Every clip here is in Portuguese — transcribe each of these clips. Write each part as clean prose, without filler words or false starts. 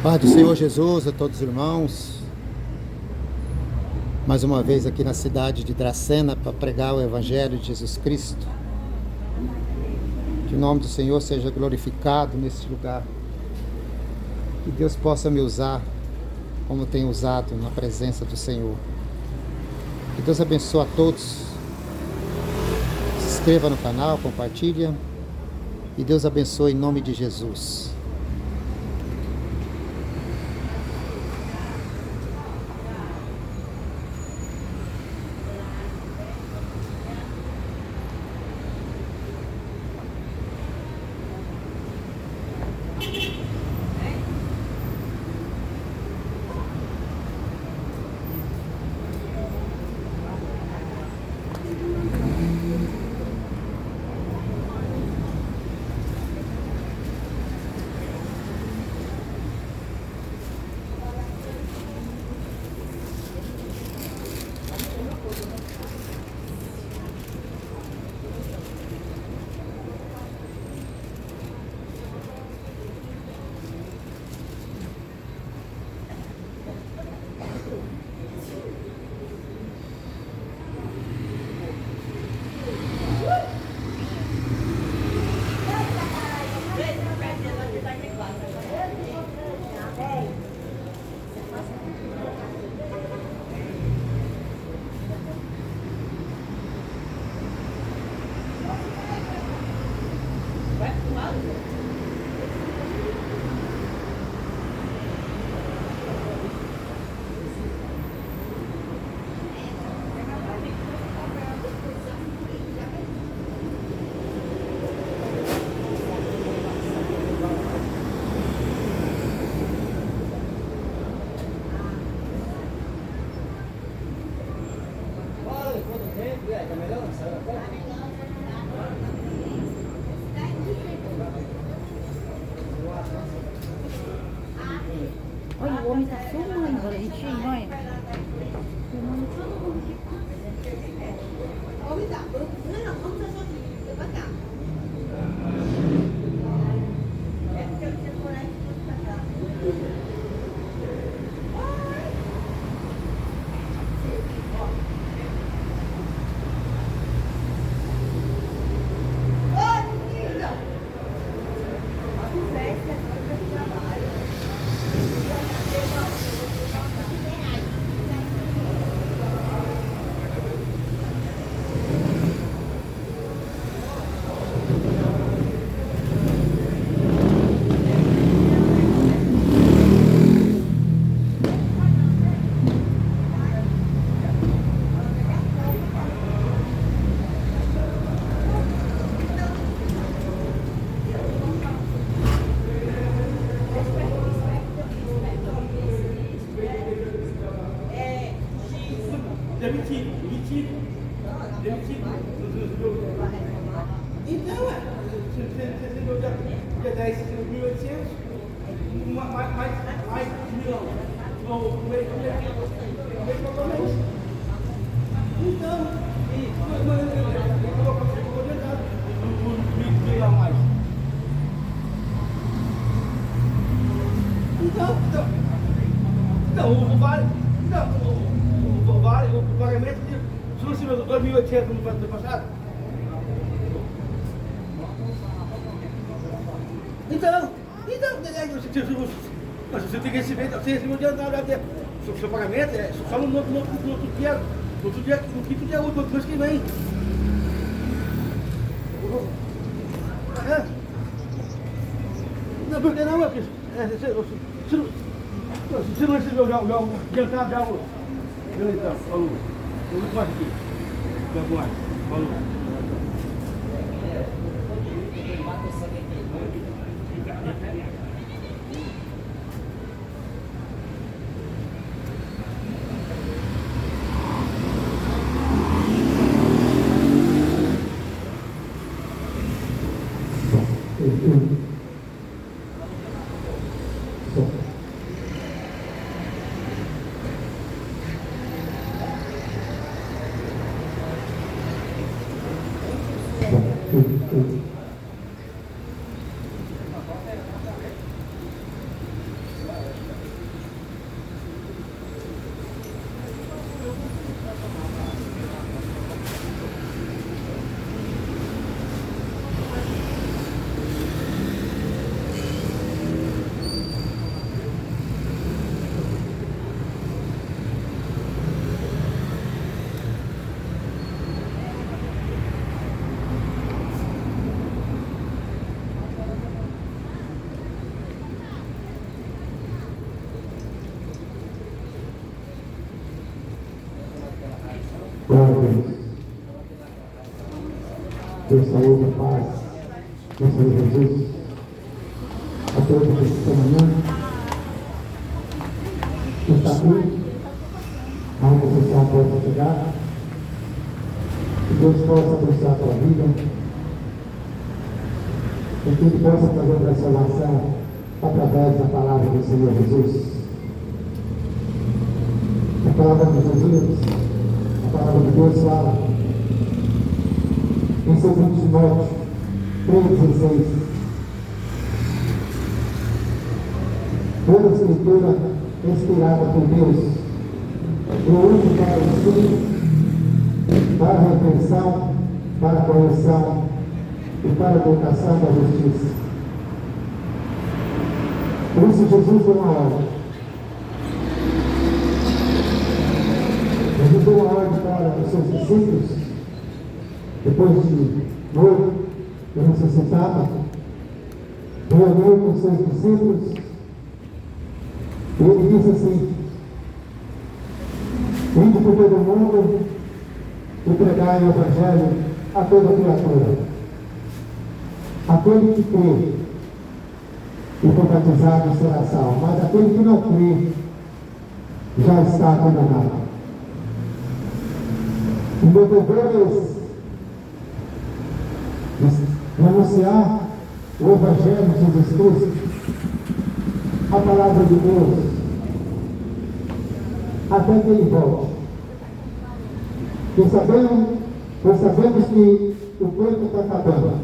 Paz do Senhor Jesus a todos os irmãos. Mais uma vez aqui na cidade de Dracena para pregar o Evangelho de Jesus Cristo. Que o nome do Senhor seja glorificado neste lugar. Que Deus possa me usar como tem usado na presença do Senhor. Que Deus abençoe a todos. Se inscreva no canal, compartilha. E Deus abençoe em nome de Jesus. Olha, o homem tá filmando, Valentim, olha. Filmando todo mundo. Então, você deu dia 10, 1.800, mais de milhão. O mês pagou menos. Então, eu vou adiantar os milhão mais. Então, o pagamento de se não 2.800 no ano passado. Então, você tem que receber, você recebeu o seu pagamento é só no outro dia, no quinto dia útil, do mês que vem. Não, porque não, é você não recebeu já adiantado já o. Então, falou. Eu vou aqui. Falou. Deus, saúde, paz, no Senhor Jesus, a todos esta manhã, que está aqui, aonde você possa chegar, que Deus possa abençoar a tua vida, e que Ele possa fazer a transformação através da palavra do Senhor Jesus. A palavra de Jesus, a palavra de Deus fala em 2 Timóteo 3,16. Toda escritura inspirada por Deus é útil para o ensino, para a repreensão, para a correção e para a educação da justiça. Por isso Jesus deu uma ordem. Jesus deu uma ordem para os seus discípulos, depois de morto e ressuscitado, reuniu com os seus discípulos, e ele disse assim: ide por todo mundo e pregai o Evangelho a toda criatura. Aquele que crê e for batizado será salvo, mas aquele que não crê já está condenado. O meu dever é anunciar o Evangelho de Jesus Cristo, a palavra de Deus, até que Ele volte. Pois sabemos que o tempo está acabando.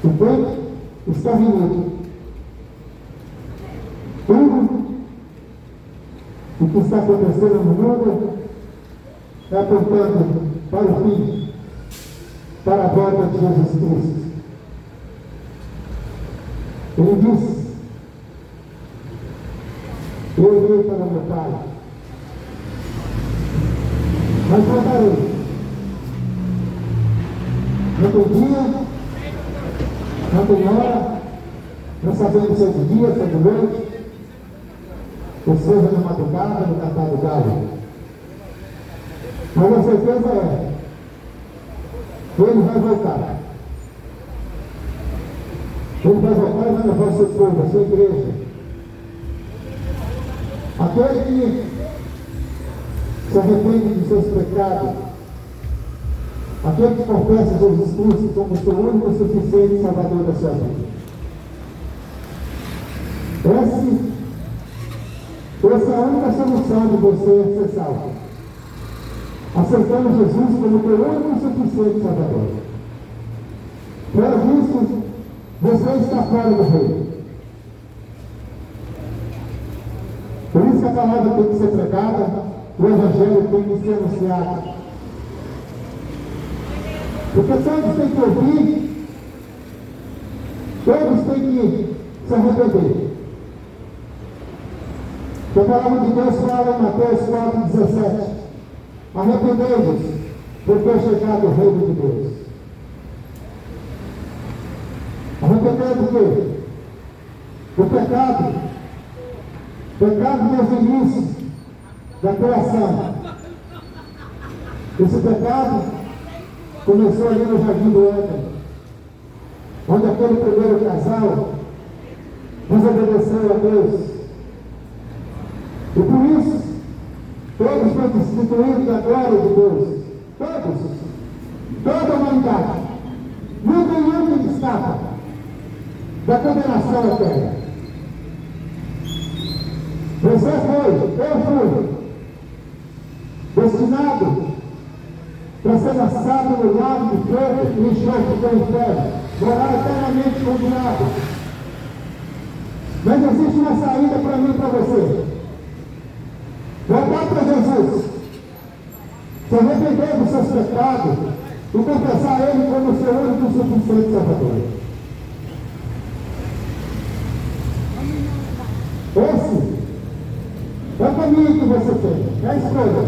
O tempo está vindo. Tudo o que está acontecendo no mundo é apontando para o fim, para a volta de Jesus Cristo. Ele disse: eu irei para o meu Pai, mas voltarei. Não tem dia, não tem hora, não sabemos se é de dia, se é de noite, ou seja, na madrugada, no cantar do galo. Mas a certeza é que Ele vai voltar. Ele vai voltar e vai levar o seu povo, a sua igreja. Aquele que se arrepende de seus pecados, aquele que confessa Jesus Cristo como seu único e suficiente Salvador da sua vida. Essa é a única solução de você ser salvo. Aceitando Jesus como teu único e suficiente Salvador. Fora disso, você está fora do reino. Por isso que a palavra tem que ser pregada, o Evangelho tem que ser anunciado. Porque todos têm que ouvir, todos têm que se arrepender. A palavra de Deus fala em Mateus 4,17: arrependei-vos, porque é chegado o reino de Deus. Arrependei do quê? Do pecado. Pecado nos inícios da criação. Esse pecado começou ali no Jardim do Éden, onde aquele primeiro casal desobedeceu a Deus. E por isso, todos foram destituídos da glória de Deus. Todos. Toda a humanidade. Não tem um que escapa da condenação eterna. Você foi, eu fui, destinado para ser lançado no lago de fogo e enxofre do inferno, morar eternamente com o diabo. Mas existe uma saída para mim e para você. Voltar para Jesus, se arrepender dos seus pecados e confessar Ele como seu único e suficiente Salvador. Esse é o caminho que você tem, é a escolha.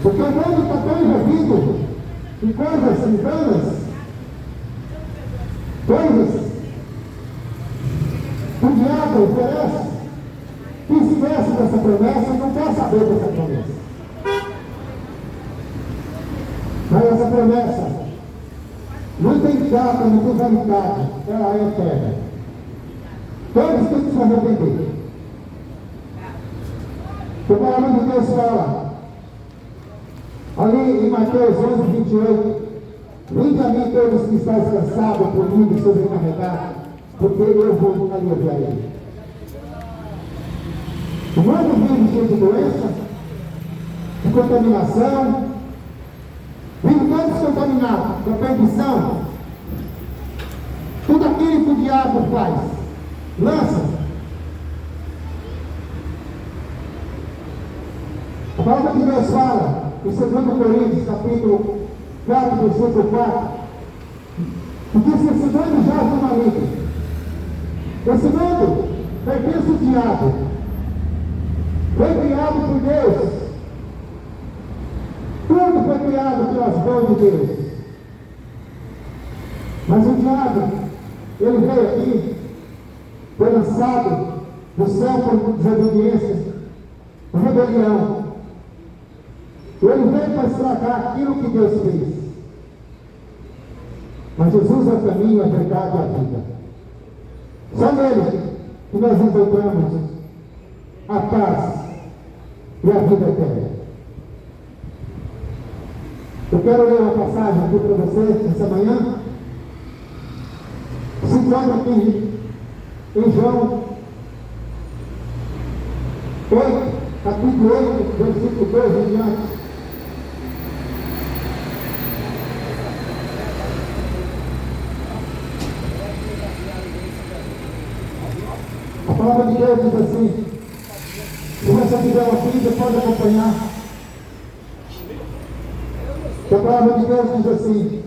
Porque o mundo está tão envolvido em coisas mundanas, coisas que o diabo oferece, que esquece dessa promessa e não quer saber dessa promessa. Mas essa promessa não tem data, não tem validade, ela é eterna. Todos têm que se arrepender. A palavra de Deus fala, ali em Mateus 11:28, vinde a mim todos que estáis cansados por mim e sobrecarregados, porque eu vou aliviar ele. O mundo vive cheio de doença, de contaminação, vive todos contaminados, com perdição. Tudo aquilo que o diabo faz, lança. A palavra de Deus fala, em 2 Coríntios, capítulo 4, versículo 4, que diz que esse mundo já é do maligno. Esse mundo pertence ao diabo. Foi criado por Deus. Tudo foi criado pelas mãos de Deus. Mas o diabo, ele veio aqui, foi lançado do céu por desobediência, por rebelião. Ele veio para estragar aquilo que Deus fez. Mas Jesus é o caminho, a verdade e a vida. Só nele que nós encontramos a paz e a vida eterna. Eu quero ler uma passagem aqui para você essa manhã. Se encontra aqui em João 8, capítulo 8, versículo 12 em diante. A palavra de Deus diz assim, se você tiver uma Bíblia, pode acompanhar. A palavra de Deus diz assim,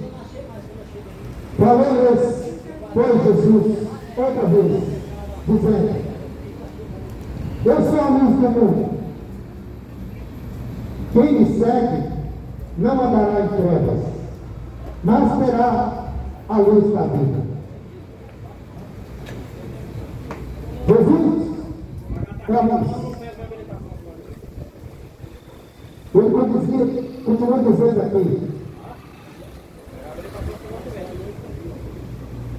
falou-lhes, pois Jesus, outra vez, dizendo, eu sou a luz do mundo. Quem me segue não andará em trevas, mas terá a luz da vida. Jesus é a luz. Ele continua dizendo aqui,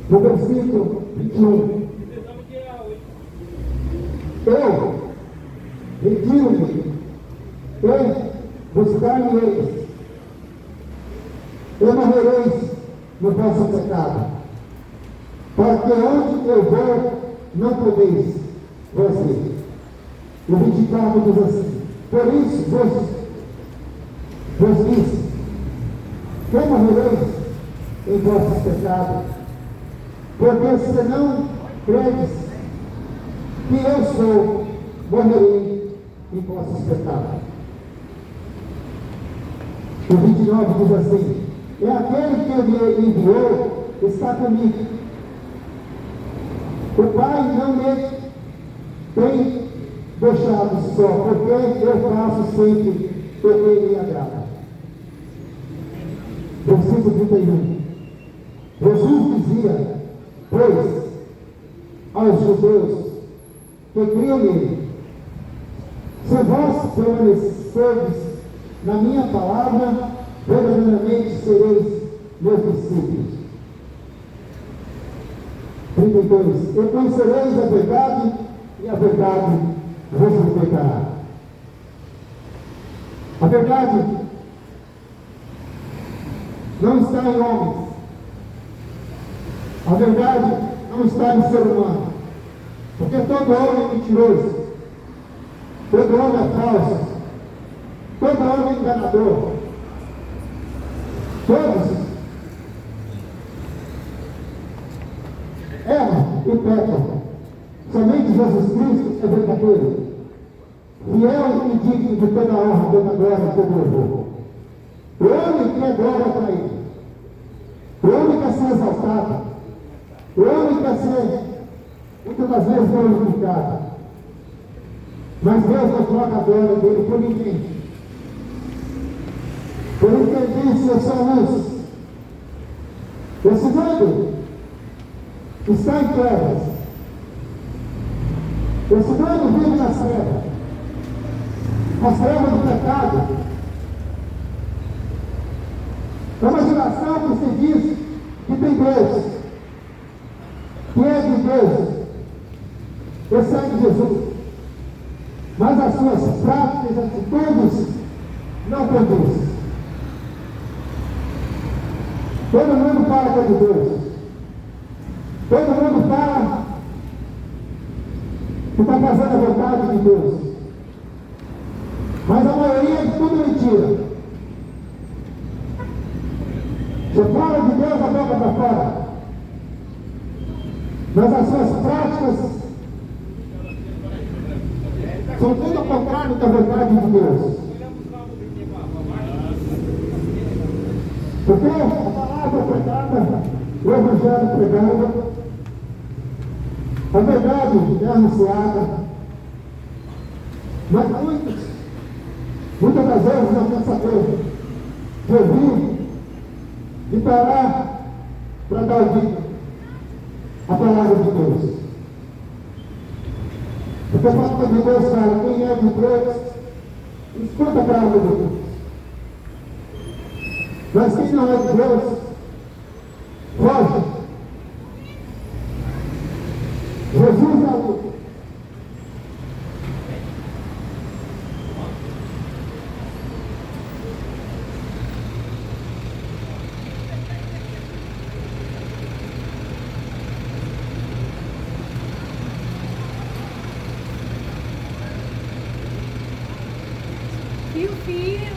no versículo 21, eu retiro-me e buscar-me-eis, e morrereis no vosso pecado, porque onde eu vou, não podeis vos ir. O 24 diz assim, por isso vos disse, que morrereis em vossos pecados, porque se não credes que eu sou, morrerei em vossos pecados. O 29 diz assim, é aquele que me enviou, está comigo. O Pai não me tem deixado só, porque eu faço sempre o que me agrada. Versículo 31. Jesus dizia, pois, aos judeus que criam nele, se vós permanecerdes na minha palavra, verdadeiramente sereis meus discípulos. 32. E conhecereis a verdade, e a verdade vos libertará. A verdade não está em homens. A verdade não está em ser humano. Porque todo homem é mentiroso. Todo homem é falso. Todo homem é enganador. Todos erram e pecam. Somente Jesus Cristo é verdadeiro. Fiel e digno de toda a honra, toda a glória, todo louvor. O homem quer glória para ele. O homem quer ser exaltado. O homem quer ser, muitas das vezes, glorificado. Mas Deus não troca a glória dele por ninguém. Por isso que ele disse, eu sou a luz. Esse mundo está em trevas. Esse mundo vive nas trevas. As trevas do pecado. É uma geração que se diz que tem Deus, que é de Deus, que segue Jesus, mas as suas práticas e atitudes não conduzem. Todo mundo fala que é de Deus, todo mundo fala que está fazendo a vontade de Deus, mas a maioria é tudo mentira. Você fala de Deus a boca para fora, mas as suas práticas são tudo ao contrário da vontade de Deus. Porque a palavra pregada, o evangelho pregado, a verdade é anunciada, mas muitas das vezes não quer saber de ouvir, de parar para dar ouvido à palavra de Deus. Porque a palavra de Deus fala, quem é de Deus, escuta a palavra de Deus. Mas quem não é de Deus, foge. Jesus é a luz. Fio.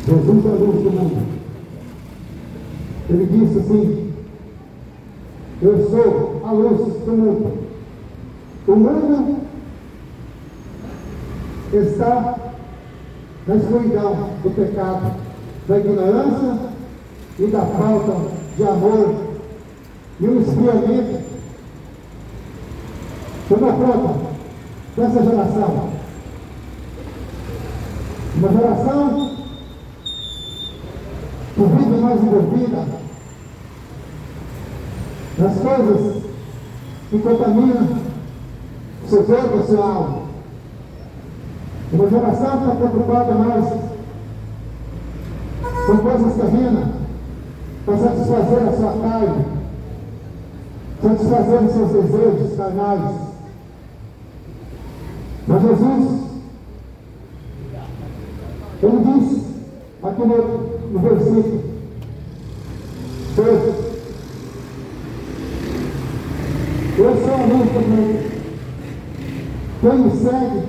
Jesus é a luz do mundo. Ele disse assim: eu sou a luz do mundo. O mundo está na escuridão do pecado, da ignorância e da falta de amor e o esfriamento. Toma conta dessa geração. Uma geração que vive mais envolvida nas coisas que contaminam seu corpo e sua alma. Uma geração que está preocupada mais com coisas terrenas, para satisfazer a sua carne, satisfazer os seus desejos carnais. Mas Jesus, ele disse aqui no versículo 13: eu sou sou a luz do mundo. Quem me segue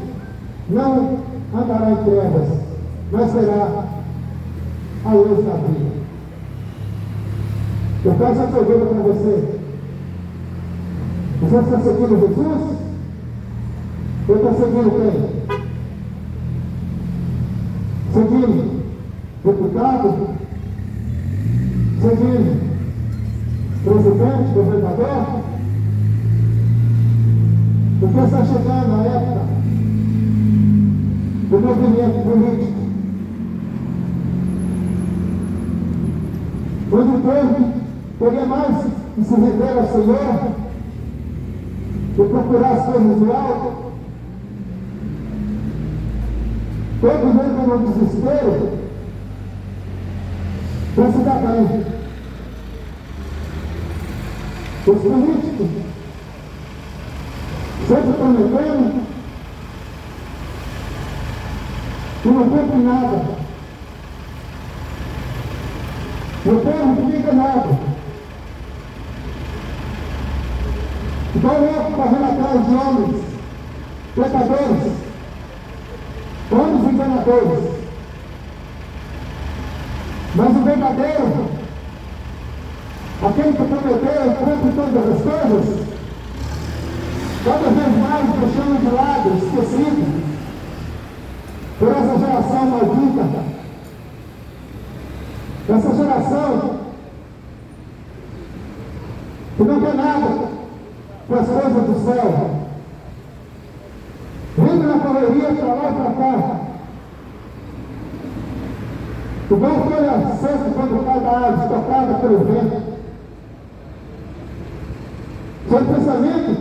não andará em trevas, mas terá a luz da vida. Eu peço a pergunta para você. Você está seguindo Jesus? Ou está seguindo quem? Seguindo deputado? Seguindo presidente, governador? Porque está chegando a época do movimento político, onde o povo teria mais que se render ao Senhor e procurar as coisas do alto. Todo mundo no desespero para se dar bem. Os políticos sempre prometendo e não cumpre nada. O povo fica enganado. Então eu correndo atrás de homens, pecadores, homens enganadores. Mas o verdadeiro, aquele que prometeu e cumpre todas as coisas, cada vez mais deixando de lado, esquecido por essa geração maldita, essa geração que não quer nada com as coisas do céu, vindo na correria para lá e para cá, igual folha seca quando cai da árvore, tocada pelo vento. Seu pensamento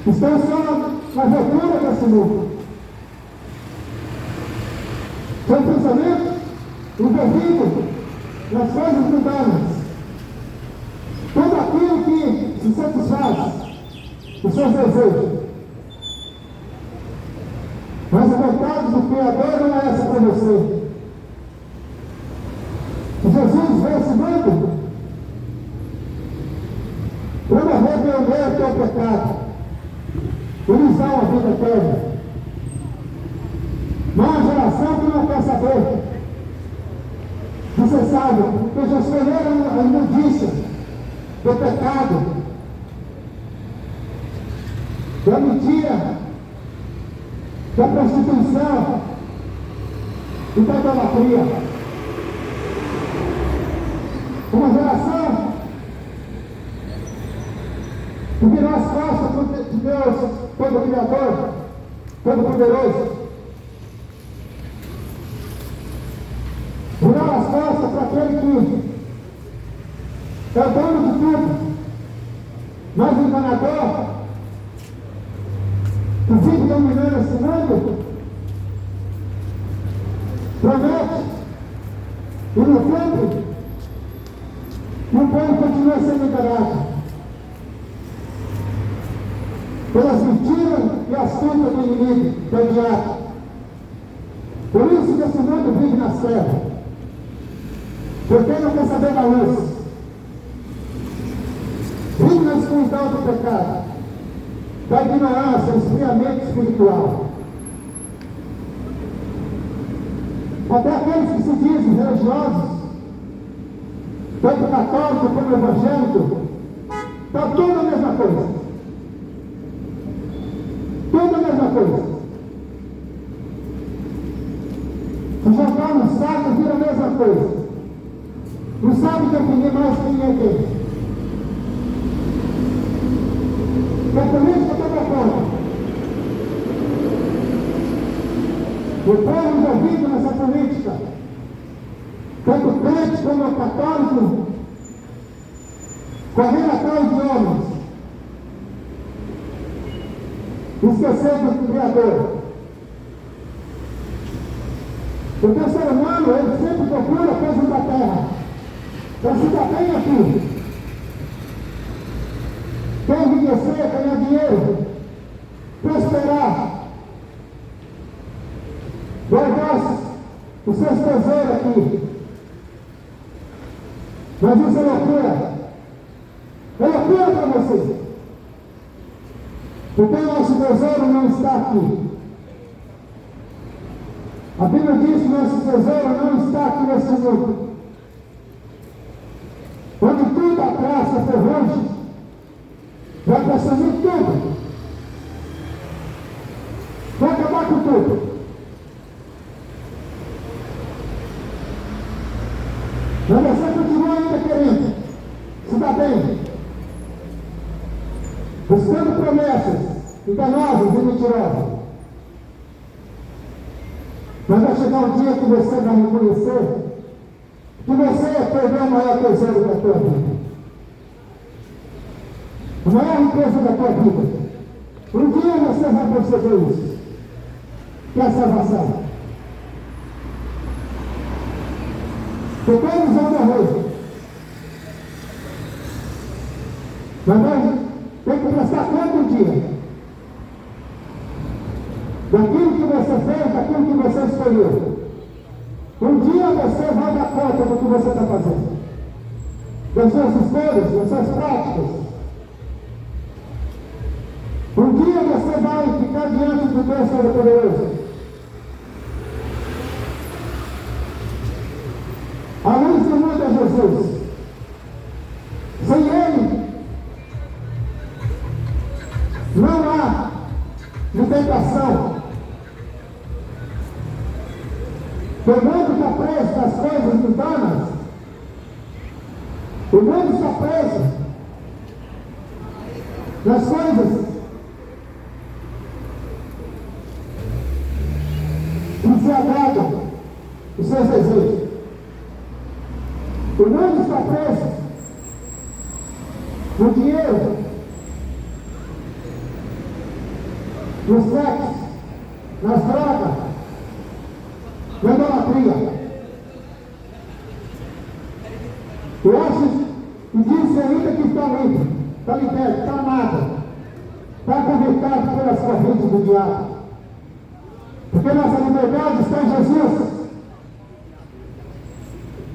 estão só na ruptura desse mundo. Seu pensamento envolvido nas coisas mundanas. Tudo aquilo que se satisfaz os seus desejos. Mas a vontade do Criador não é essa para você. Jesus veio esse mundo para morrer pelo meu teu pecado e nos dar uma vida eterna. Não há geração que não quer saber. Você sabe, porque já escolheram a imundícia do pecado, da mentira, da prostituição e da idolatria. Uma geração que virou as costas de Deus, todo Criador, todo Poderoso. Virou as costas para aquele que é o dono de tudo, mas o enganador, que vive dominando esse mundo, promete e não cumpre, e o povo continua sendo enganado pelas mentiras e astutas do inimigo, do diabo. Por isso que esse mundo vive nas trevas, porque não quer saber da luz, vive na escuridão do pecado, da ignorância, do esfriamento espiritual. Até aqueles que se dizem religiosos, tanto católico como evangélico, está tudo a mesma coisa. Tudo a mesma coisa. Se jogar no saco, vira a mesma coisa. Não sabe definir mais quem é quem. A política toma conta. O povo envolvido nessa política, tanto crente como católico, correndo atrás de homens, esquecendo do Criador. Porque o ser humano, ele sempre procura coisas da terra, para se dar bem aqui. Quer enriquecer, ganhar dinheiro, prosperar, guardar os seus tesouros aqui. Mas isso é loucura. É loucura Porque o nosso tesouro não está aqui. A Bíblia diz que nosso tesouro não está aqui nesse mundo. Onde tudo a praça ferrugem, vai consumir tudo. Vai acabar com tudo. Mas você continua ainda querendo se dar bem, buscando promessas enganosas e mentirosas. Mas vai chegar um dia que você vai reconhecer que você perdeu a maior tesouro da tua vida. A maior riqueza da tua vida. Um dia você vai perceber isso. Que é a salvação. Porque todos vão morrer. Mas nós temos que prestar conta um dia. Daquilo que você fez, daquilo que você escolheu. Um dia você vai dar conta do que você está fazendo. Das suas escolhas, das suas práticas. Um dia você vai ficar diante do Deus Todo-Poderoso. A luz do mundo é Jesus. Sem Ele, não há libertação. O mundo está preso nas coisas mundanas. O mundo está preso nas coisas que se agradam os seus desejos. O mundo está preso no dinheiro, no sexo, nas drogas, na idolatria. Eu acho que disse ainda que está livre, está liberto, está amado, está convertido pelas correntes do diabo. Porque nossa liberdade está em Jesus.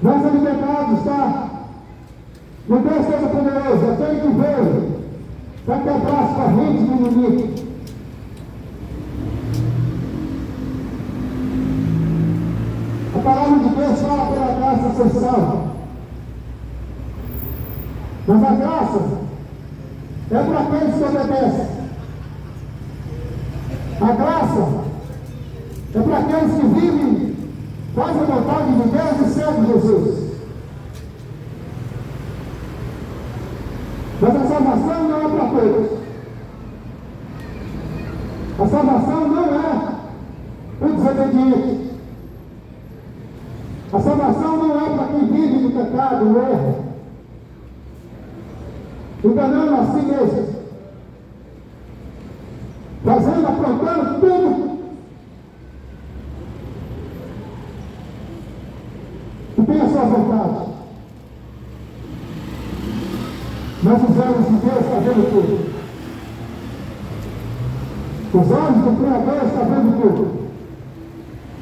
Nossa liberdade está no Deus Todo-Poderoso, aquele que veio para quebrar as correntes do inimigo. A palavra de Deus fala pela graça ser salvo. Mas a graça é para aqueles que obedecem. A graça é para aqueles que vivem, fazem a vontade de Deus e servem Jesus. Mas a salvação não é para todos. A salvação não é para o desobediente. A salvação não é para quem vive no pecado, no erro, enganando a si mesmo, fazendo, aprontando tudo que tem a sua vontade. Mas os olhos de Deus estão vendo tudo. Os olhos do Criador estão vendo tudo.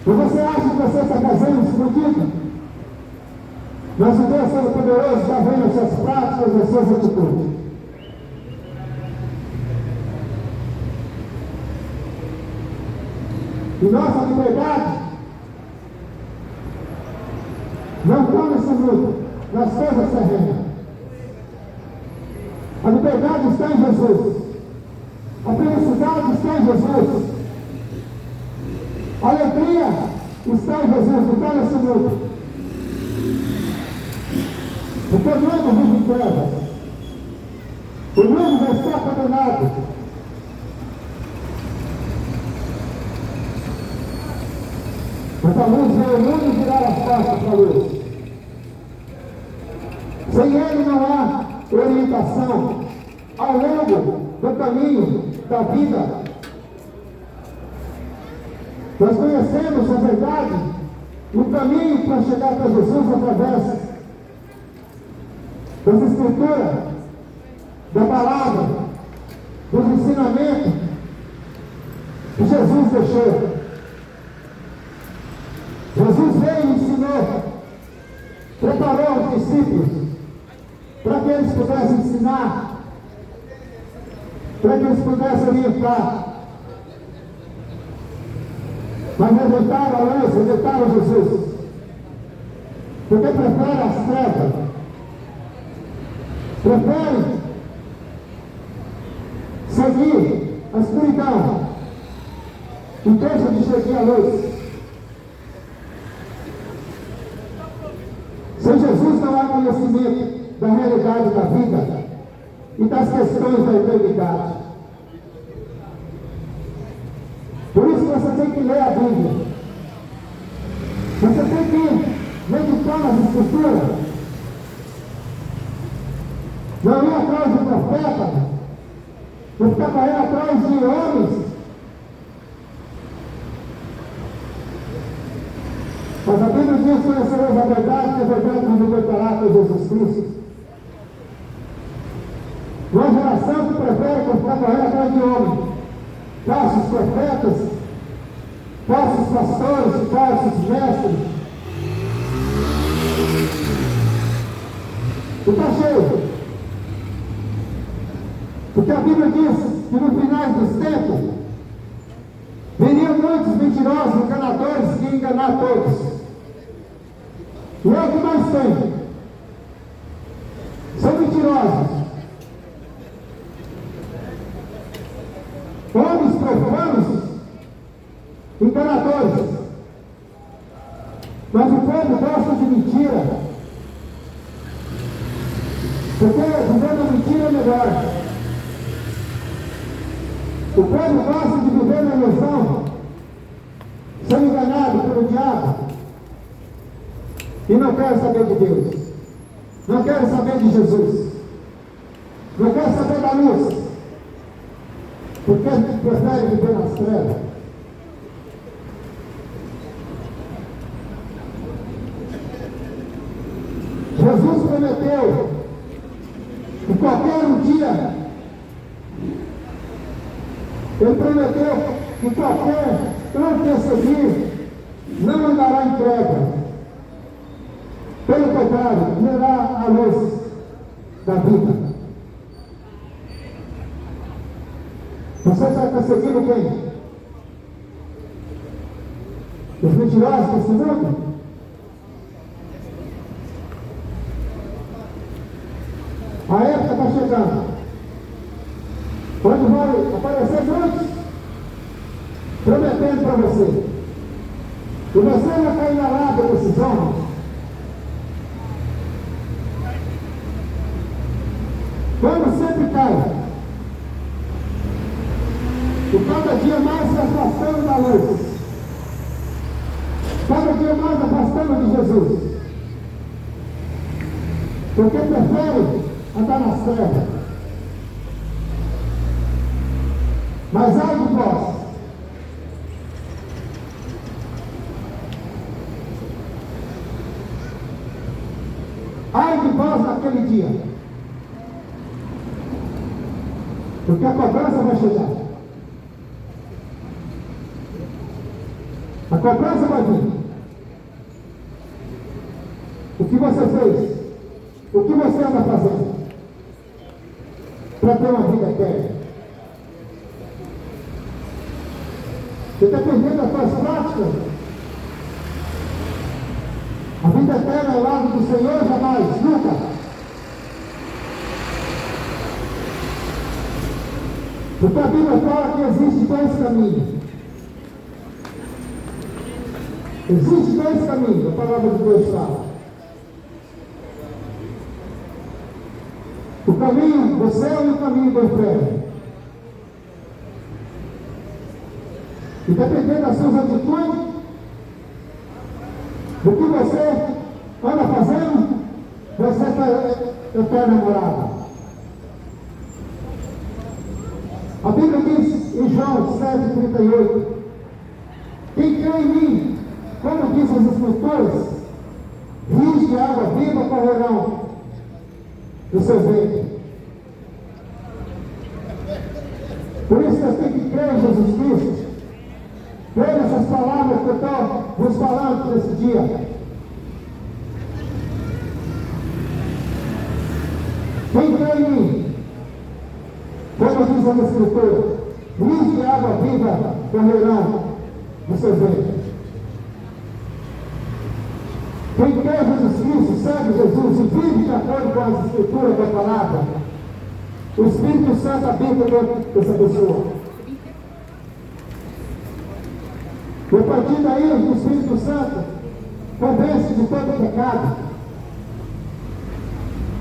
E você acha que você está fazendo escondido? Mas o Deus Todo-Poderoso está vendo as suas práticas e as suas atitudes. E nossa liberdade não está nesse mundo, nas coisas terrenas. A liberdade está em Jesus. A felicidade está em Jesus. A alegria está em Jesus, não está nesse mundo. Porque o mundo vive em trevas. O mundo já está condenado. Mas a luz veio o mundo virar as costas para a luz. Sem ele não há orientação ao longo do caminho da vida. Nós conhecemos a verdade no caminho para chegar para Jesus através das Escrituras, da palavra, dos ensinamentos que Jesus deixou. Jesus veio e ensinou, preparou os discípulos para que eles pudessem ensinar para que eles pudessem orientar. Mas rejeitaram a luz, rejeitaram Jesus, porque preferem as trevas, preferem seguir a escuridão, em vez de seguir a luz. Sem Jesus não há conhecimento da realidade da vida e das questões da eternidade. Por isso você tem que ler a Bíblia. Você tem que meditar nas Escrituras. Não ir atrás de profeta, não ficar correndo atrás de homens. Mas a Bíblia diz: conhecereis a verdade, que a verdade nos libertará por Jesus Cristo. Uma geração que prefere ficar correndo atrás de homens, falsos profetas, falsos pastores, falsos mestres. E está cheio. Porque a Bíblia diz que no final dos tempos viriam muitos mentirosos, enganadores, que iam enganar todos. E é o que mais tem. São mentirosos. Homens profanos, enganadores. Mas o povo gosta de mentira. Porque vivendo a mentira é melhor. O povo gosta de viver na ilusão, sendo enganado pelo diabo. E não quer saber de Deus. Não quer saber de Jesus. Não quer saber da luz. Porque prefere viver nas trevas. Jesus prometeu que qualquer um dia, Ele prometeu que qualquer um que seguir não andará em trevas. Pelo contrário, verá a luz da vida. Você está seguindo quem? Os mentirosos desse mundo? A época está chegando, onde vai aparecer muitos prometendo para você. E você vai cair na lábia desses homens. Como sempre cai. E cada dia mais se afastando da luz. Cada dia mais afastando de Jesus. Porque prefere andar nas trevas. Mas ai de vós. Ai de vós naquele dia. Porque a cobrança vai chegar. A cobrança vai vir. O que você fez? O que você anda fazendo para ter uma vida eterna? Você está perdendo as suas práticas? A vida eterna ao lado do Senhor jamais, nunca. Porque a Bíblia fala que existe dois caminhos. Existe dois caminhos, a palavra de Deus fala. O caminho do céu e o caminho do inferno. E dependendo das suas atitudes, do que você anda fazendo, você está eterna morada. A Bíblia diz em João 7,38: quem crê em mim, como diz as Escrituras, rios de água viva correrão do seu ventre. Por isso você tem que crer em Jesus Cristo. Crer nessas palavras que eu estou vos falando nesse dia. Quem crê em mim, como diz diz a Escritura: rios de água viva correrão no seu ventre. Quem quer Jesus Cristo, segue Jesus e vive de acordo com as Escrituras da palavra, o Espírito Santo habita dentro dessa pessoa. E a partir daí, o Espírito Santo convence de todo pecado.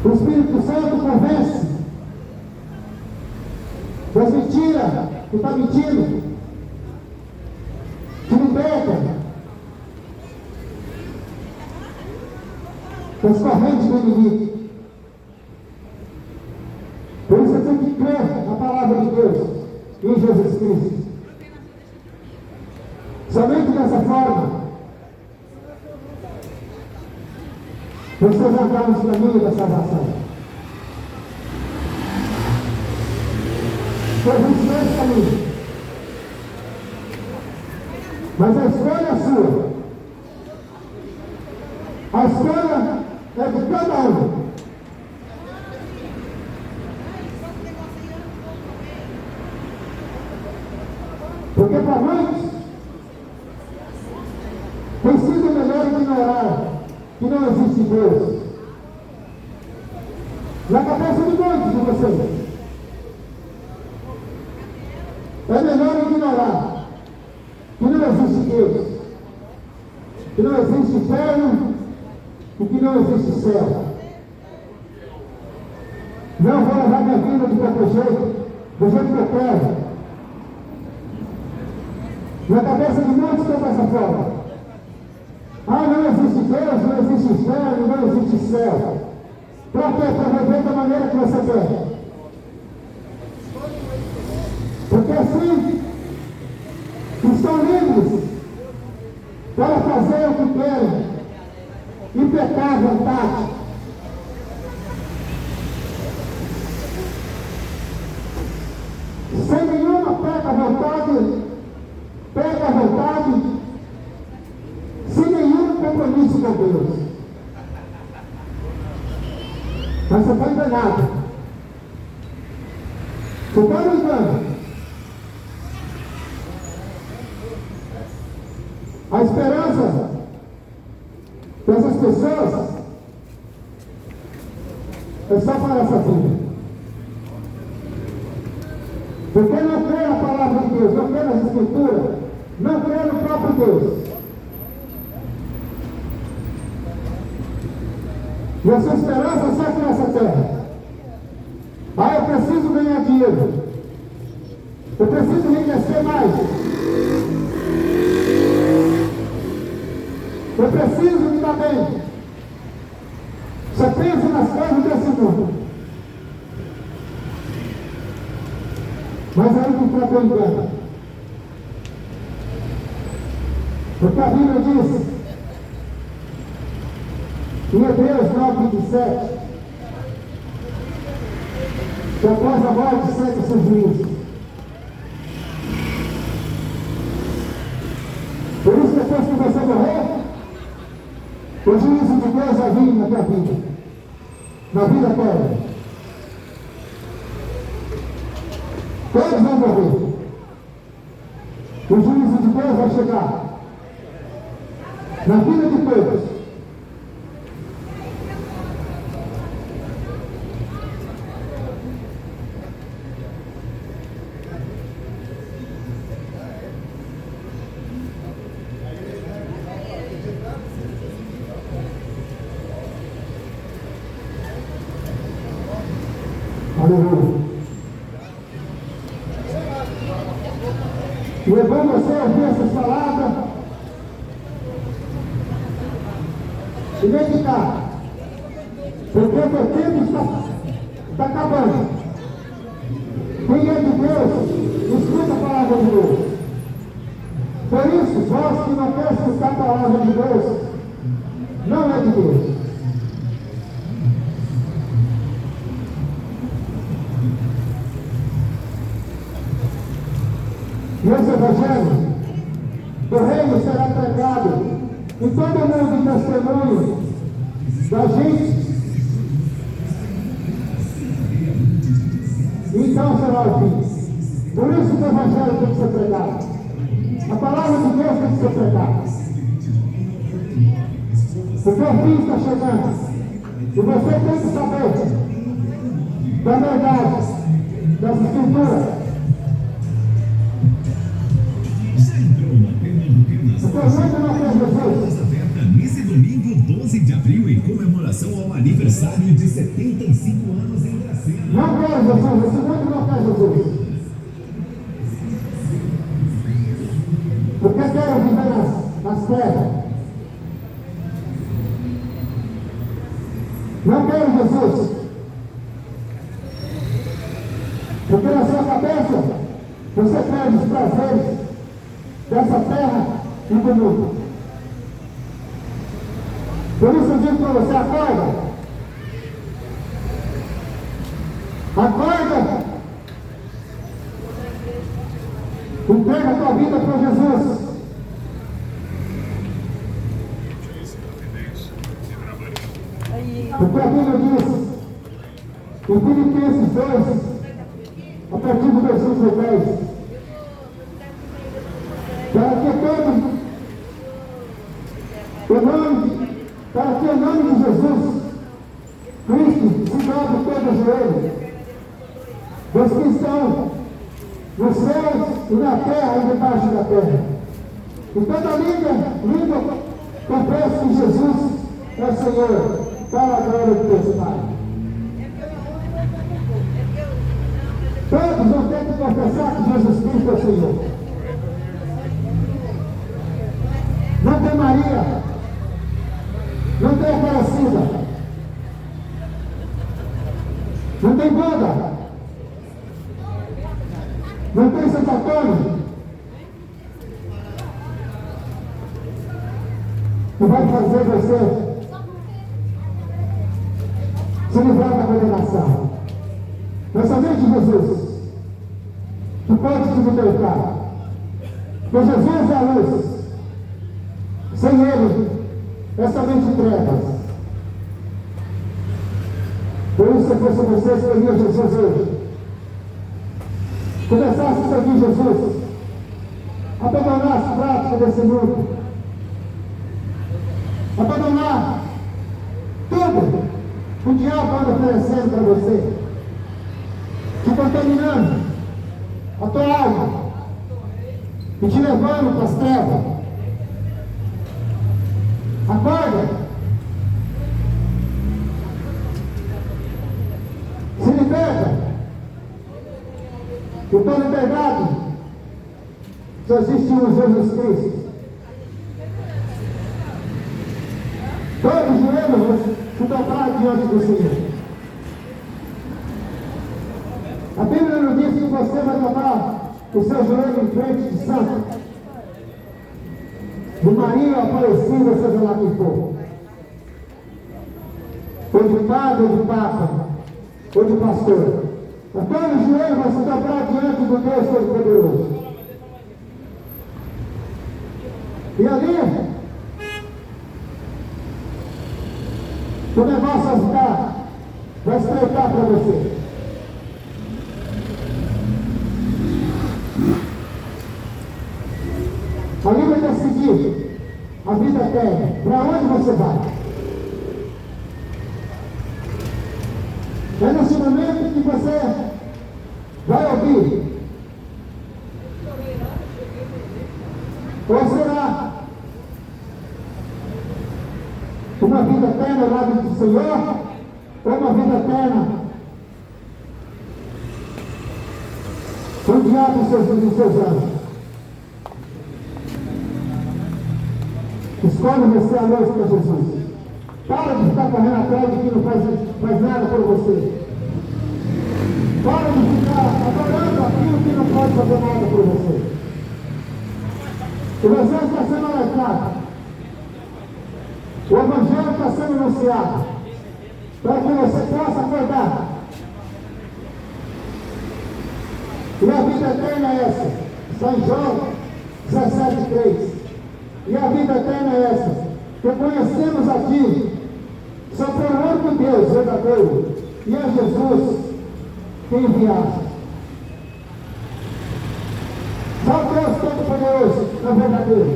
O Espírito Santo convence das mentiras que está mentindo, te liberta das correntes do inimigo. Por isso você tem que crer na palavra de Deus, em Jesus Cristo. Somente dessa forma você vai andar no caminho da salvação. Existe dois caminhos, mas a escolha é sua. A escolha é de cada um. Porque para muitos tem sido melhor ignorar que não existe Deus. Na cabeça de muitos de vocês, é melhor ignorar que não existe Deus, que não existe inferno e que não existe céu. Não vou levar minha vida de qualquer jeito, do jeito que eu quero. Na cabeça de muitos está dessa forma. Ah, não existe Deus, não existe inferno, não existe céu. Para quê? Para viver da maneira que você quer. Porque assim estão livres para fazer o que querem e pecar à vontade. Sem nenhuma peca à vontade, sem nenhum compromisso com Deus. Mas você está enganado. Você está no engano. A esperança dessas pessoas é só para essa vida. Porque não crê na palavra de Deus, não crê nas Escrituras, não crê no próprio Deus. E a sua esperança é só aqui nessa terra. Ah, eu preciso ganhar dinheiro. Eu preciso enriquecer mais. Eu preciso me dar bem. Você pensa nas coisas desse mundo. Mas aí não trata o engano. Porque a Bíblia diz, em Hebreus 9:27, que após a morte segue o seu juízo. Por isso, depois que você morrer, o juízo de Deus vai vir na tua vida, na vida toda. Todos vão morrer. O juízo de Deus vai chegar na vida de todos. Aleluia. E é bom você ouvir essas palavras e meditar, porque o teu tempo está acabando. Quem é de Deus, escuta a palavra de Deus. Por isso, vós que não querem escutar a palavra de Deus, não é de Deus. E esse evangelho do reino será pregado em todo o mundo em testemunho da gente. Então será o fim. Por isso que o Evangelho tem que ser pregado. A palavra de Deus tem que ser pregada. Porque o fim está chegando. E você tem que saber da verdade, das Escrituras. Nesse domingo, 12 de abril, em comemoração ao aniversário de 75 anos em Dracena. Não quero Jesus, esse mundo não quer Jesus. Porque quero viver nas terras. Não quero Jesus. Porque na sua cabeça você perde os prazeres dessa terra e do mundo. Por isso eu digo para você, acorda. Acorda. Entrega a tua vida para Jesus. Porque a Bíblia diz, em Filipenses 2, a partir do versículo 10, para que o nome de Jesus Cristo se dobre todo o joelho dos que estão nos céus e na terra e debaixo da terra. E toda língua confessa que Jesus é o Senhor, para a glória de Deus Pai. Todos vão ter que confessar que Jesus Cristo é o Senhor. Não tem Maria, não tem Aparecida, não tem Buda, não tem Santo Antônio, que vai fazer você se livrar da condenação. Mas somente Jesus que pode te libertar. Porque Jesus é a luz. Sem Ele é somente trevas. Por isso, se fosse você, escolhia Jesus hoje. Começasse a seguir Jesus. Abandonar as práticas desse mundo. Abandonar tudo que o diabo anda oferecendo para você. Te contaminando a tua alma e te levando para as trevas. Acorda! Se liberta! E tua liberdade só existe um Jesus Cristo. Todos os joelhos se dobrar diante do Senhor. A Bíblia não diz que você vai dobrar o seu joelho em frente de santo, de Maria Aparecida, seja lá quem for, ou de padre, ou de papa, ou de pastor. Todo joelho vai se dobrar diante do Deus Todo-Poderoso. E ali, o negócio vai estreitar para você. Ali vai decidir a vida eterna. Para onde você vai? É nesse momento que você vai ouvir. Ou será uma vida eterna ao lado do Senhor, ou uma vida eterna com o diabo e seus anjos? Escolhe você a luz para Jesus. Para de ficar correndo atrás de quem não faz nada por você. Para de ficar adorando aquilo que não pode fazer nada por você. O Evangelho está sendo alertado. O Evangelho está sendo anunciado. Para que você possa acordar. E a vida eterna é essa. Está em João 17:3. E a vida eterna é essa, que conhecemos aqui, só por um único Deus verdadeiro, e é Jesus que enviaste. Só Deus Todo-Poderoso é verdadeiro.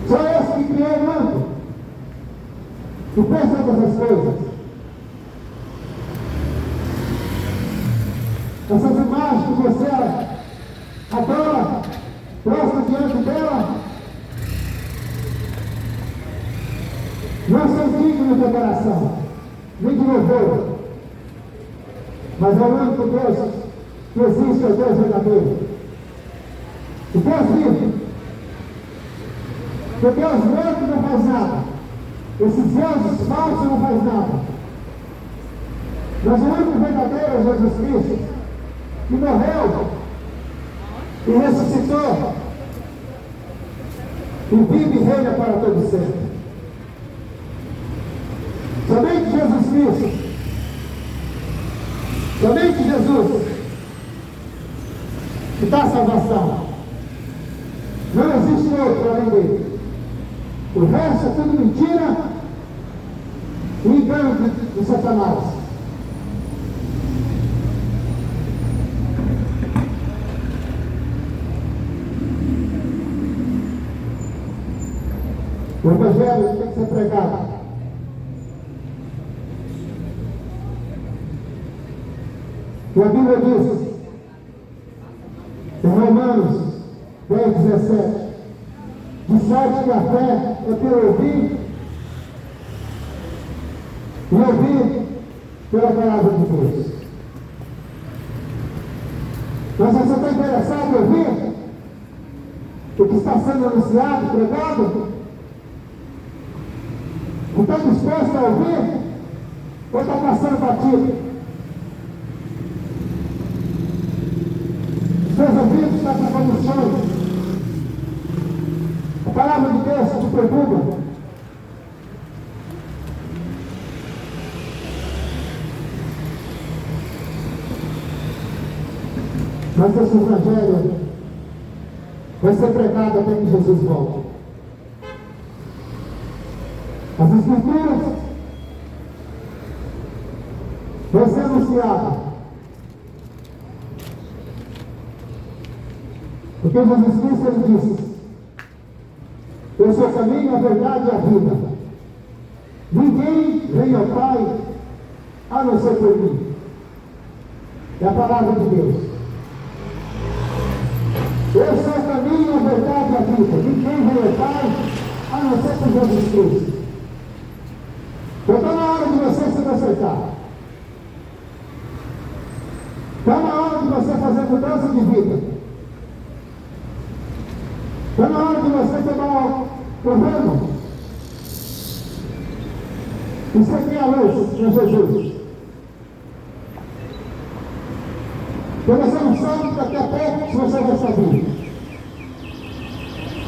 Só esse que criou o mundo e fez todas as coisas. Essas imagens que você adora, prostra diante dela, não são dignos de adoração, nem de louvor. Mas é o único Deus que existe, é o Deus verdadeiro. O Deus vive. Porque Deus morto não faz nada. Esses deuses falsos não faz nada. Mas o único verdadeiro é Jesus Cristo, que morreu e ressuscitou e vive e reina para todo sempre. Somente Jesus Cristo, somente Jesus que dá salvação. Não existe outro além dele. O resto é tudo mentira e engano de Satanás. O Evangelho tem que ser pregado. E a Bíblia diz, em Romanos 10:17, de sorte que a fé é pelo ouvir, e ouvir pela palavra de Deus. Mas você está interessado em ouvir o que está sendo anunciado, pregado? Está disposto a ouvir? Ou está passando batido? Seus ouvidos estão com condições. A palavra de Deus te perturba. Mas esse Evangelho vai ser pregado até que Jesus volte. As Escrituras vão ser anunciadas. Porque Jesus Cristo ele disse: eu sou o caminho, a verdade e a vida. Ninguém vem ao Pai a não ser por mim. É a palavra de Deus. Eu sou o caminho, a verdade e a vida. Ninguém vem ao Pai a não ser por Jesus Cristo. Então está na hora de você se acertar. Está na hora de você fazer mudança de vida. Está na hora de você tomar o ramo e seguir a luz em Jesus. Porque você não sabe daqui a pouco se você vai servir.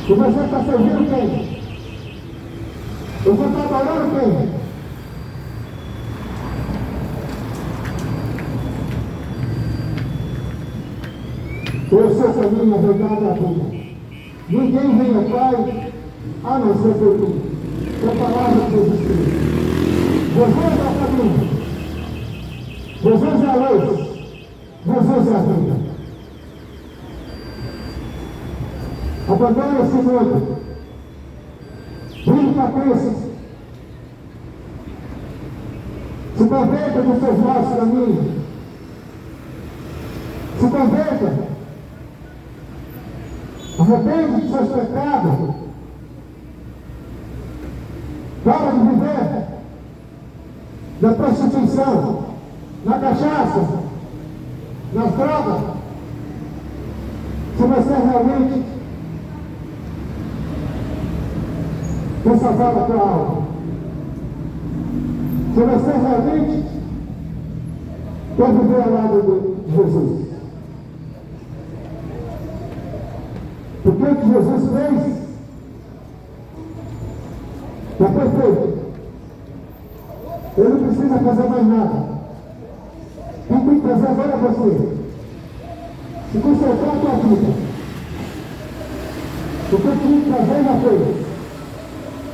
E você está servindo quem? Você está adorando quem? Eu sou o caminho, a verdade e a vida. Ninguém vem ao Pai a não ser por mim. É a palavra de Jesus Cristo. Jesus é o caminho. Jesus é a luz. Jesus é a vida. Abandone esse mundo. Vive para Cristo. Se converta dos seus maus caminhos. Se converta. Arrepende de seus pecados. Para de viver na prostituição, na cachaça, nas drogas. Se você realmente quer salvar a tua alma, se você realmente quer viver ao lado de Jesus. Porque o que Jesus fez já foi feito. Ele não precisa fazer mais nada. Quem tem que fazer agora é você. Se consertar a tua vida. O que tinha que fazer já fez.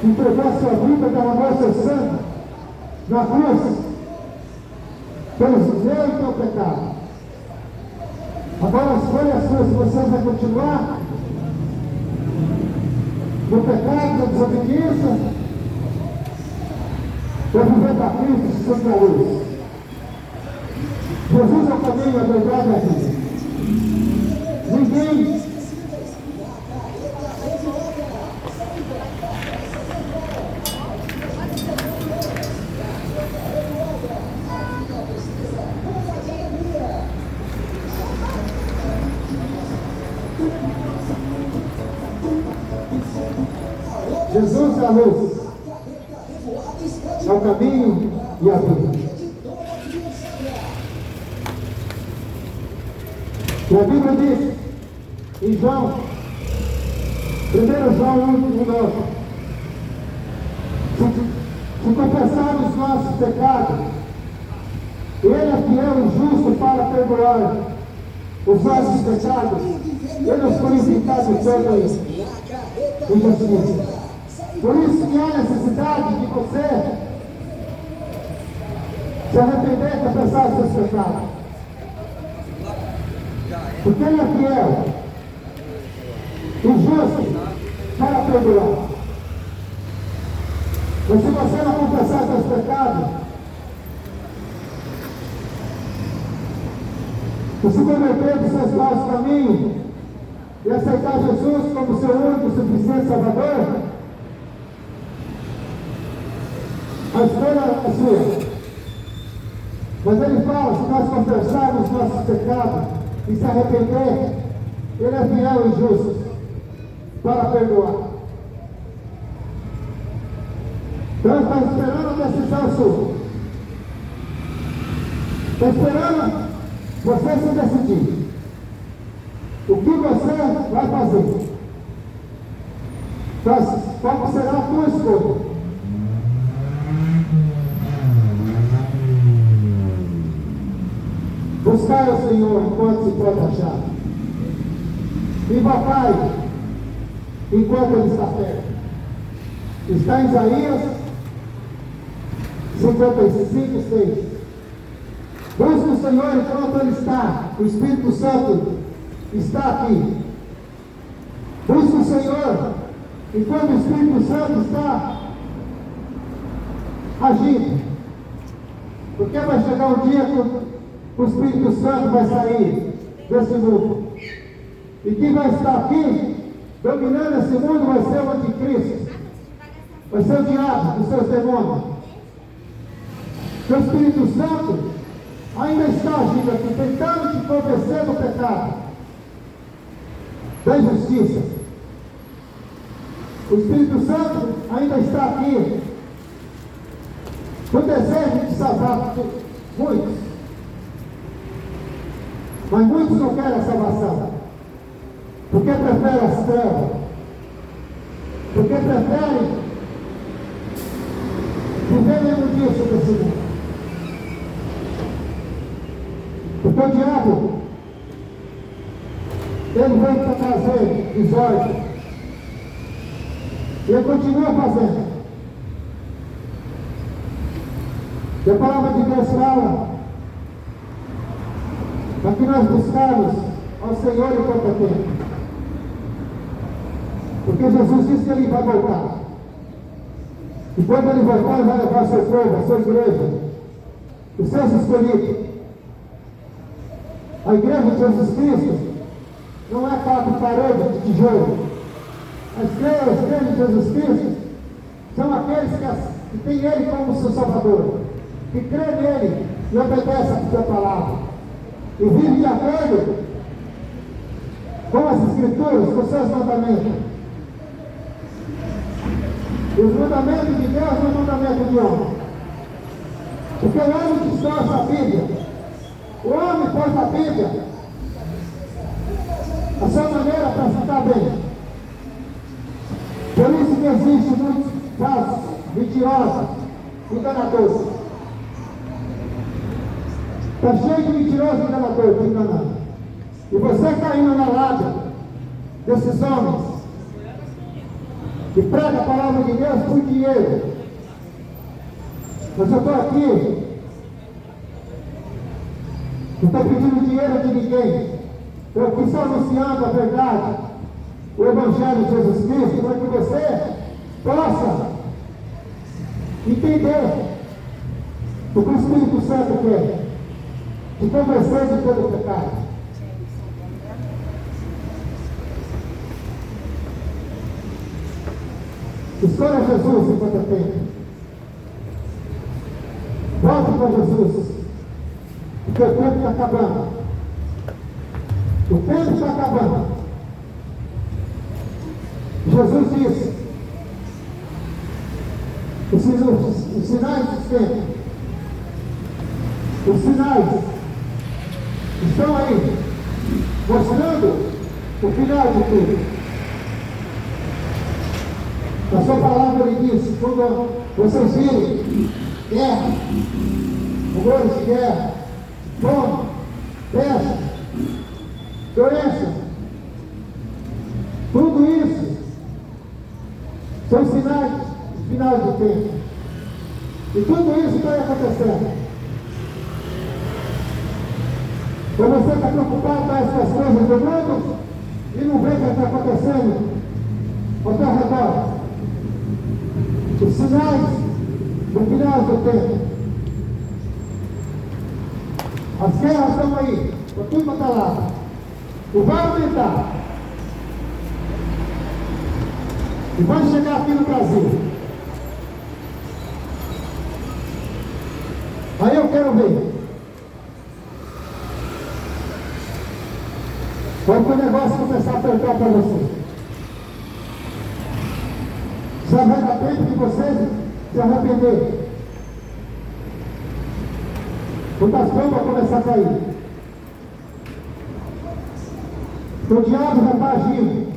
Entregou a sua vida, derramou seu sangue na cruz pelos meus e teu pecado. Agora a escolha é sua, se você vai continuar no pecado, na desobediência, ou viver para Cristo sobre a luz. Jesus é o caminho, a verdade e a vida. Ninguém Jesus é a luz, é o caminho e a vida. E a Bíblia diz, em João, 1 João 1:9, se confessarmos os nossos pecados, Ele é fiel e justo para perdoar os nossos pecados e nos purificar de toda injustiça. Por isso que há necessidade de você se arrepender e confessar os seus pecados. Porque Ele é fiel e justo para perdoar. Mas se você não confessar seus pecados, e se converter dos seus maus caminhos e aceitar Jesus como seu único e suficiente Salvador, a escolha é sua. Mas Ele fala, se nós confessarmos nossos pecados e se arrepender, Ele é fiel e justo para perdoar. Então está esperando a decisão sua. Está esperando você se decidir. O que você vai fazer? Qual será a tua escolha? Buscai o Senhor enquanto se pode achar. Invocai enquanto Ele está perto. Está em Isaías 55:6. Busque o Senhor enquanto Ele está. O Espírito Santo está aqui. Busque o Senhor enquanto o Espírito Santo está agindo. Porque vai chegar um dia que o Espírito Santo vai sair desse mundo. E quem vai estar aqui, dominando esse mundo, vai ser o anticristo. Vai ser o diabo, os seus demônios. O Espírito Santo ainda está agindo aqui, tentando te convencer do pecado, da injustiça. O Espírito Santo ainda está aqui, com o desejo de salvar muitos. Mas muitos não querem a salvação, porque preferem as trevas, porque preferem viver mesmo disso desse mundo. Porque o diabo, ele veio para trazer desordem, e ele continua fazendo. E a palavra de Deus fala para que nós buscarmos ao Senhor enquanto é tempo. Porque Jesus disse que Ele vai voltar. E quando Ele voltar, Ele vai levar seu povo, a sua igreja, os seus escolhidos. A igreja de Jesus Cristo não é quatro paredes de tijolo. As igrejas de Jesus Cristo são aqueles que têm Ele como seu Salvador, que crê nele e obedece a sua palavra. E vive de acordo com as Escrituras, com os seus mandamentos. E os mandamentos de Deus não é mandamento de homem. Porque o homem distorce a Bíblia. O homem pôs a Bíblia a sua maneira para ficar bem. Por isso que existem muitos falsos, mentirosos, enganadores. Está cheio de mentiroso e enganador, te enganando. E você está indo na lábia desses homens que pregam a palavra de Deus por dinheiro. Mas eu estou aqui, não estou pedindo dinheiro de ninguém. Eu aqui estou anunciando a verdade, o Evangelho de Jesus Cristo, para que você possa entender o que o Espírito Santo quer, te convencer de todo o pecado. Escolha Jesus enquanto é tempo. Volte para Jesus, porque o tempo está acabando. O tempo está acabando. Jesus disse: os sinais dos tempos, os sinais estão aí, mostrando o final de tudo. A sua palavra ele diz: quando vocês virem guerra, rumores de guerra, fome, peste, doença, tudo isso são sinais de final do tempo. E tudo isso está acontecendo. Ou você está preocupado com essas coisas do mundo e não vê o que está acontecendo ao teu redor. Os sinais do final do tempo. As guerras estão aí, por tudo quanto é lado. E vai aumentar. E vai chegar aqui no Brasil. Aí eu quero ver. Quando o negócio começar a apertar para você. Já vai dar tempo de vocês se arrepender. Quando as bombas começar a cair. O diabo já está agindo.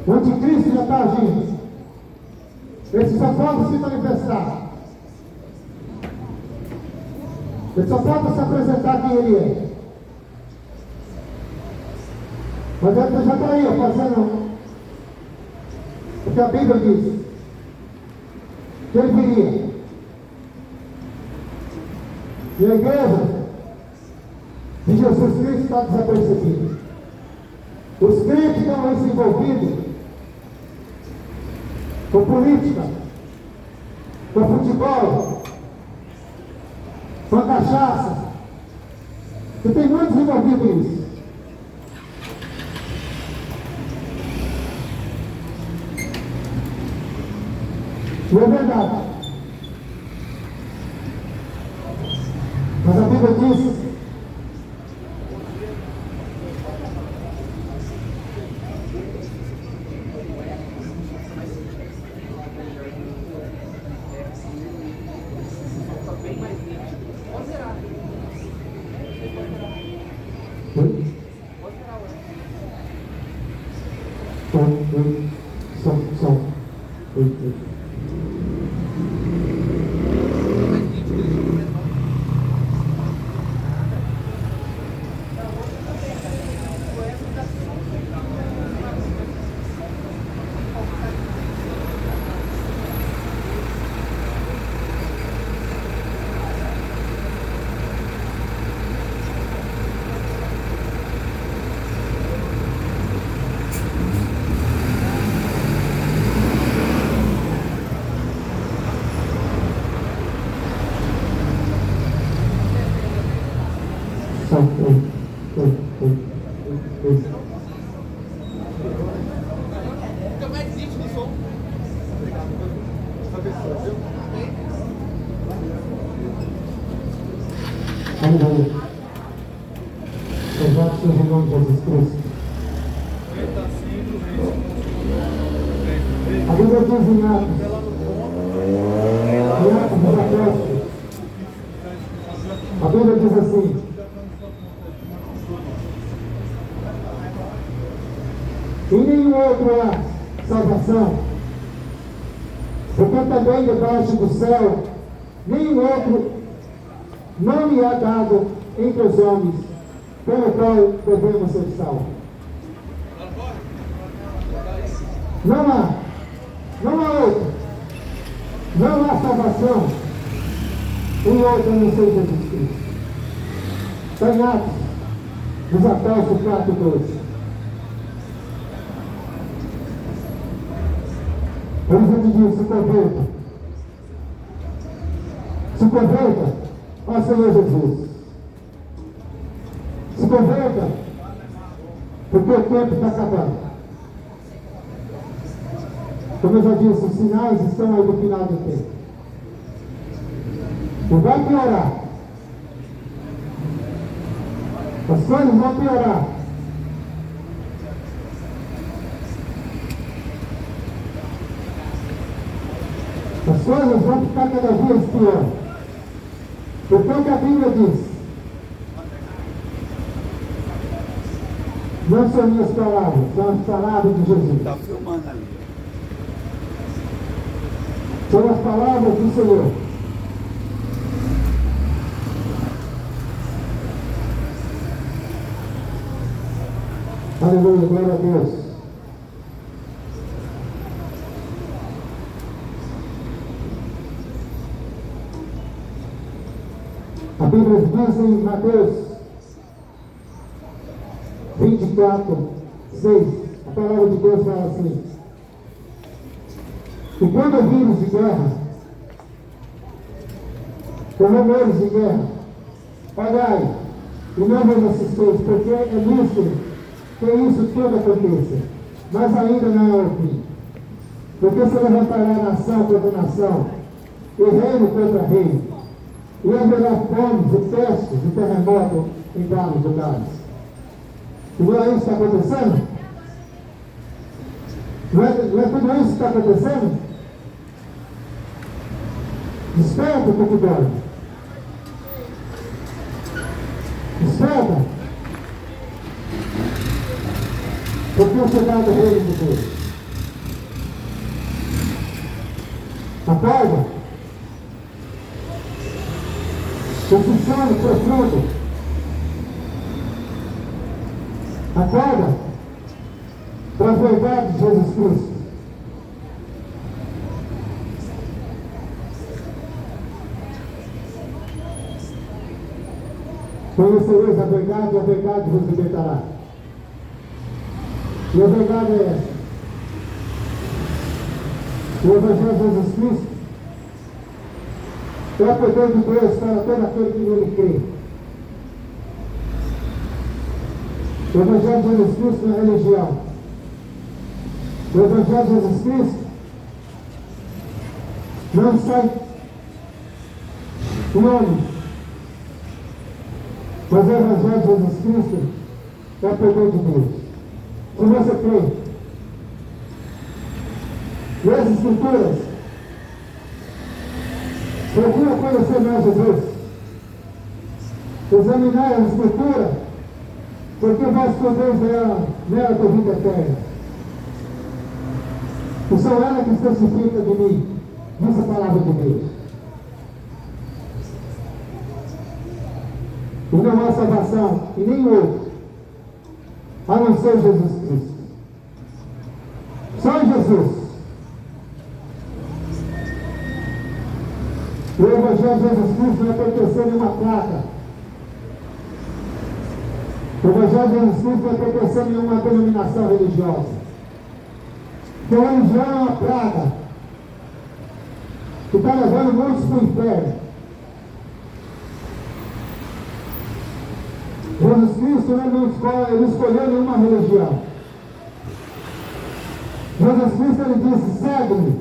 O anticristo já está agindo. Ele só pode se manifestar. Ele só pode se apresentar quem ele é. Mas ele já está aí, fazendo. Porque a Bíblia diz que ele viria. E a igreja de Jesus Cristo está desapercebida. Os crentes estão aí se envolvidos com política, com futebol, com a cachaça. E tem muitos envolvidos nisso. Não é verdade. Mas a Bíblia diz aleluia. Exato, Senhor, em nome de Jesus Cristo. A Bíblia diz em Atos, dos Apóstolos, a Bíblia diz assim: em nenhum outro há salvação, porque também debaixo do céu nenhum outro nome há dado entre os homens, pelo qual devemos ser salvos. Não há outro, não há salvação em outro a não ser Jesus Cristo. Está em Atos, Dos Apóstolos 4:12. Por isso eu te digo, se converta. Se converta ao Senhor Jesus. Se converta, porque o tempo está acabando. Como eu já disse, os sinais estão aí no final do tempo. E vai piorar. As coisas vão piorar. As coisas vão ficar cada vez pior. Porque o que a Bíblia diz, não são minhas palavras, são as palavras de Jesus. Está filmando ali. São as palavras do Senhor. Aleluia, glória a Deus. A Bíblia diz em Mateus 24:6, a palavra de Deus fala assim: e quando ouvires de guerra, com rumores de guerra, olhai e não vos assisteis, porque é lícito que isso tudo aconteça, mas ainda não é o fim. Porque se levantará nação contra nação, e reino contra reino, e haverá fomes e pestes e terremotos em vários lugares. E não é isso que está acontecendo? Não é tudo isso que está acontecendo? Desperta, porque dorme. Desperta. Porque é chegado o reino de Deus. Acorda. Esse sono profundo. Acorda para a verdade de Jesus Cristo. Conhecereis a verdade e a verdade vos libertará. E a verdade é essa. O Evangelho de Jesus Cristo é o poder de Deus para todo aquele que nele crê. O Evangelho de Jesus Cristo não é religião. O Evangelho de Jesus Cristo não sai de homem. Mas o Evangelho de Jesus Cristo é o poder de Deus. Se você crê, e as Escrituras, procura conhecer mais Jesus, examinar a Escritura, porque vós podeis nela ter vida eterna. E são ela que testifica de mim, diz a palavra de Deus. E não há salvação em nenhum outro, a não ser Jesus Cristo. Só em Jesus. O Evangelho de Jesus Cristo não é pertencer a nenhuma placa. O Evangelho de Jesus Cristo não é pertencer a nenhuma denominação religiosa. Porque a religião é uma praga que está levando muitos para o inferno. Jesus Cristo não escolheu nenhuma religião. Jesus Cristo ele disse: segue-me.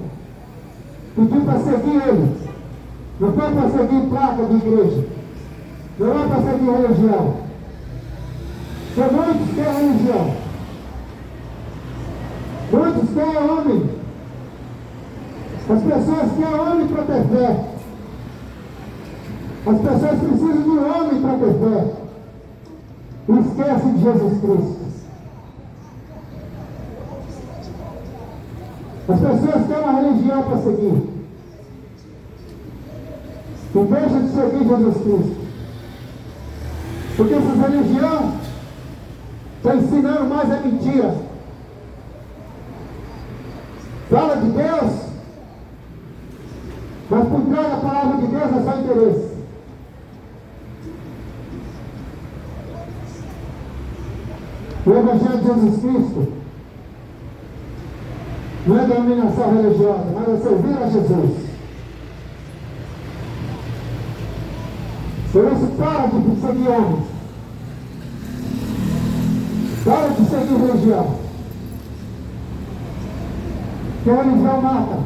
Pediu para seguir ele. Não foi para seguir placa de igreja. Não é para seguir religião. Porque muitos querem religião. Muitos querem homem. As pessoas querem homem para ter fé. As pessoas precisam de um homem para ter fé. E esquece de Jesus Cristo. As pessoas têm uma religião para seguir. E deixa de seguir Jesus Cristo. Porque essa religião está ensinando mais a mentira. Fala de Deus, mas por trás da palavra de Deus é só interesse. O Evangelho de Jesus Cristo não é denominação religiosa, mas é servir a Jesus. Por isso, para de seguir homens. Para de seguir religião. Que a religião mata.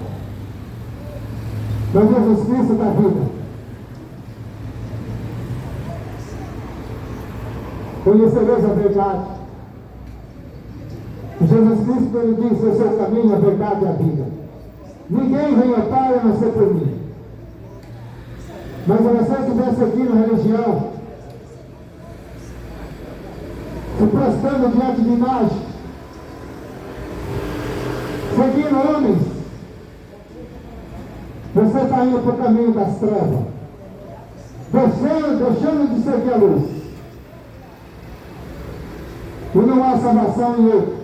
Mas Jesus Cristo dá vida. Conhecereis a verdade. Jesus Cristo ele diz: eu sou o caminho, a verdade e a vida. Ninguém vem ao Pai a não ser por mim. Mas se você estiver seguindo religião, se prostrando diante de imagem, seguindo homens, você está indo para o caminho das trevas, deixando de seguir a luz. E não há salvação em outro.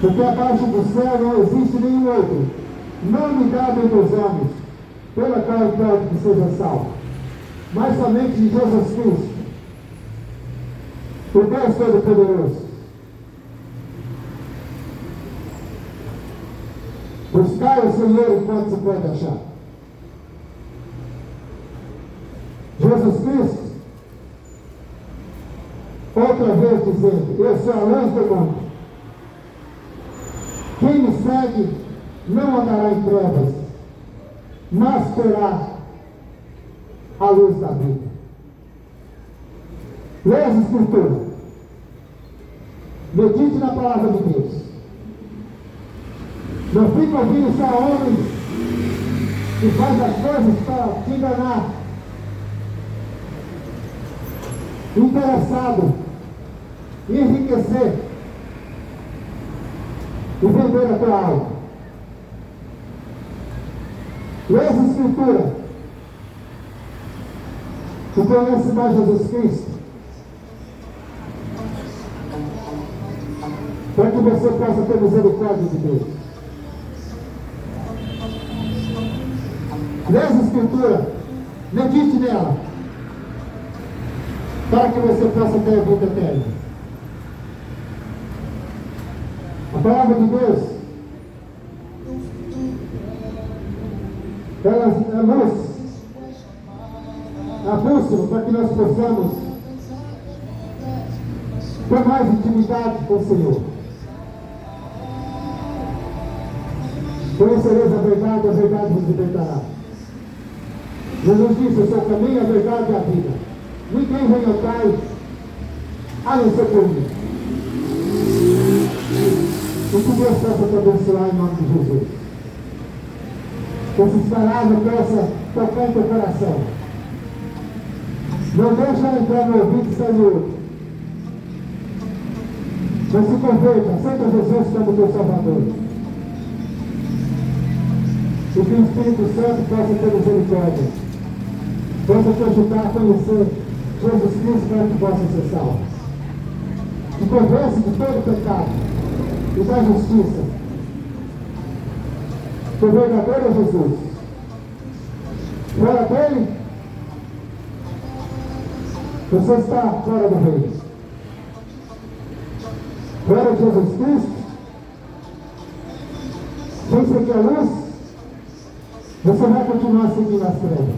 Porque abaixo do céu não existe nenhum outro nome dado entre os homens, pela qual pode que seja salvo, mas somente de Jesus Cristo, o Deus Todo-Poderoso. Buscai o Senhor enquanto se pode achar. Jesus Cristo, outra vez dizendo: eu sou a luz do mundo. Quem me segue não andará em trevas, mas terá a luz da vida. Leia as Escrituras. Medite na palavra de Deus. Não fique ouvindo só homens que faz as coisas para te enganar. Interessado em enriquecer e vender a tua alma. Leia as Escrituras. Tu conhece mais Jesus Cristo, para que você possa ter misericórdia de Deus. Leia as Escrituras, medite nela, para que você possa ter a vida eterna. A palavra de Deus, ela é luz, a bússola para que nós possamos ter mais intimidade com o Senhor. Conhecereis a verdade vos libertará. Jesus disse: eu sou o caminho, a verdade e a vida. Ninguém vem ao Pai a não ser por mim. E que Deus possa te abençoar em nome de Jesus. Que essas palavras possam tocar em teu coração. Não deixa ela entrar no ouvido e sair no outro. Mas se converta, aceita Jesus como teu Salvador. E que o Espírito Santo possa ter misericórdia, possa te ajudar a conhecer Jesus Cristo para que possa ser salvo. Te convence de todo o pecado e da justiça. O verdadeiro é Jesus. Fora dele, você está fora do reino. Fora de Jesus Cristo, sem seguir a luz, você vai continuar seguindo as trevas.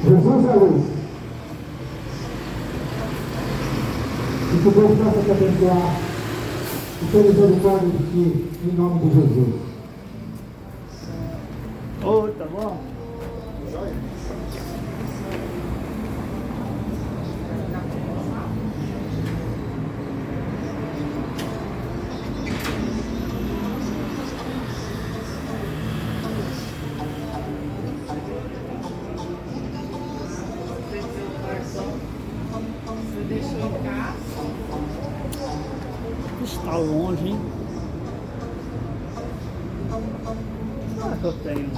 Jesus é a luz. E que Deus possa te abençoar e ter misericórdia de ti, em nome de Jesus. Ô, tá bom? Está longe, hein? Será que eu tenho?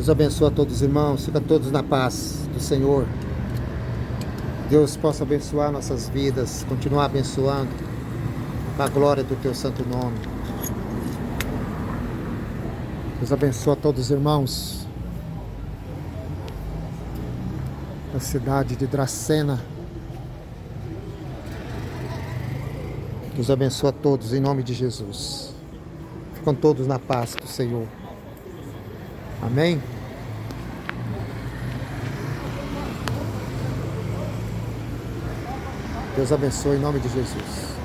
Deus abençoa todos os irmãos, fica todos na paz do Senhor. Deus possa abençoar nossas vidas, continuar abençoando, para a glória do teu santo nome. Deus abençoa todos os irmãos da cidade de Dracena. Deus abençoa todos em nome de Jesus. Ficam todos na paz do Senhor. Amém? Deus abençoe em nome de Jesus.